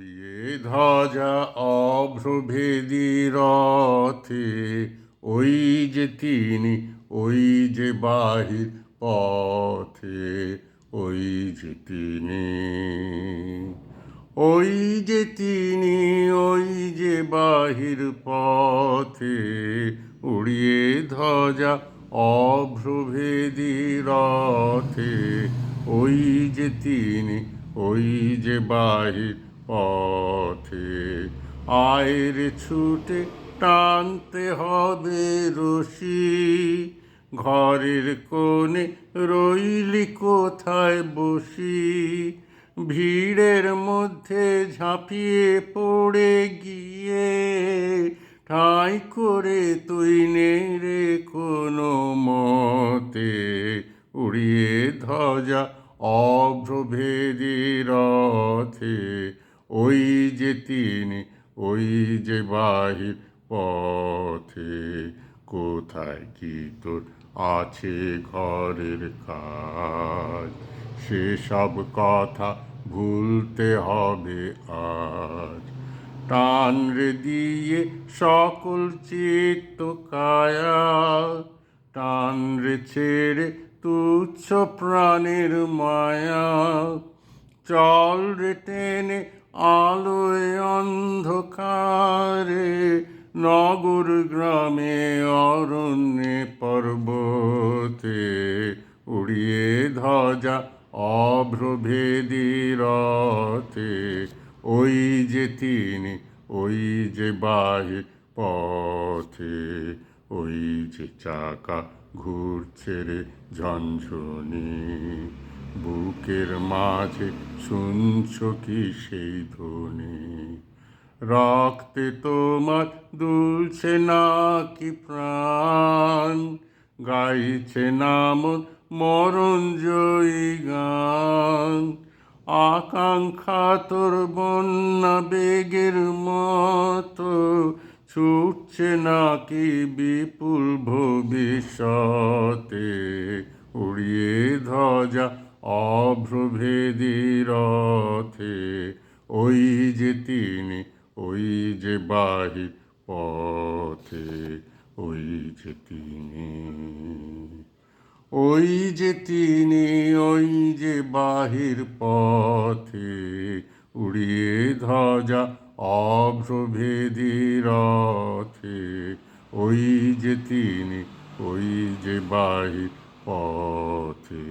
উড়িয়ে ধ্বজা অভ্রভেদী রথে, ওই যে তিনি, ওই যে বাহির পথে, ওই যে তিনি, ওই যে তিনি, ওই যে বাহির পথে, উড়িয়ে ধ্বজা অভ্রভেদী রথে, ওই যে তিনি, ওই যে বাহির পথে। আয়ের ছুটে টানতে হবে রশি, ঘরের কোণে রইলি কোথায় বসি, ভিড়ের মধ্যে ঝাঁপিয়ে পড়ে গিয়ে ঠাঁই করে তুই নেড়ে কোনো মতে, উড়িয়ে ধ্বজা অভ্রভেদী রথে, ওই যে তিনি, ওই যে বাহির পথে। কোথায় কি তোর আছে ঘরের কাজ, সেসব কথা ভুলতে হবে আজ। টান রে দিয়ে সকল চিত্ত কায়া, টান রে ছেড়ে তুচ্ছ প্রাণের মায়া, চল রে টেনে আলোয় অন্ধকারে, নগর গ্রামে অরণ্যে পর্বতে, উড়িয়ে ধ্বজা অভ্রভেদী রথে, ওই যে তিনি, ওই যে বাহির পথে, ওই যে চাকা ঘুরছে রে ঝনঝনি, বুকের মাঝে শুনছ কি সেই ধ্বনি, রক্তে তোমার দুলছে নাকি প্রাণ, গাইছে নাম মরণ জয়ী গান, আকাঙ্ক্ষা তোর বন্যা বেগের মতো ছুটছে নাকি বিপুল ভবিষ্যতে, উড়িয়ে ধ্বজা অভ্রভেদী রথে, ওই যে তিনি, ওই যে বাহির পথে, ওই যে তিনি, ওই যে তিনি, ওই যে বাহির পথে, উড়িয়ে ধ্বজা অভ্রভেদী রথে, ওই যে তিনি, ওই যে বাহির পথে।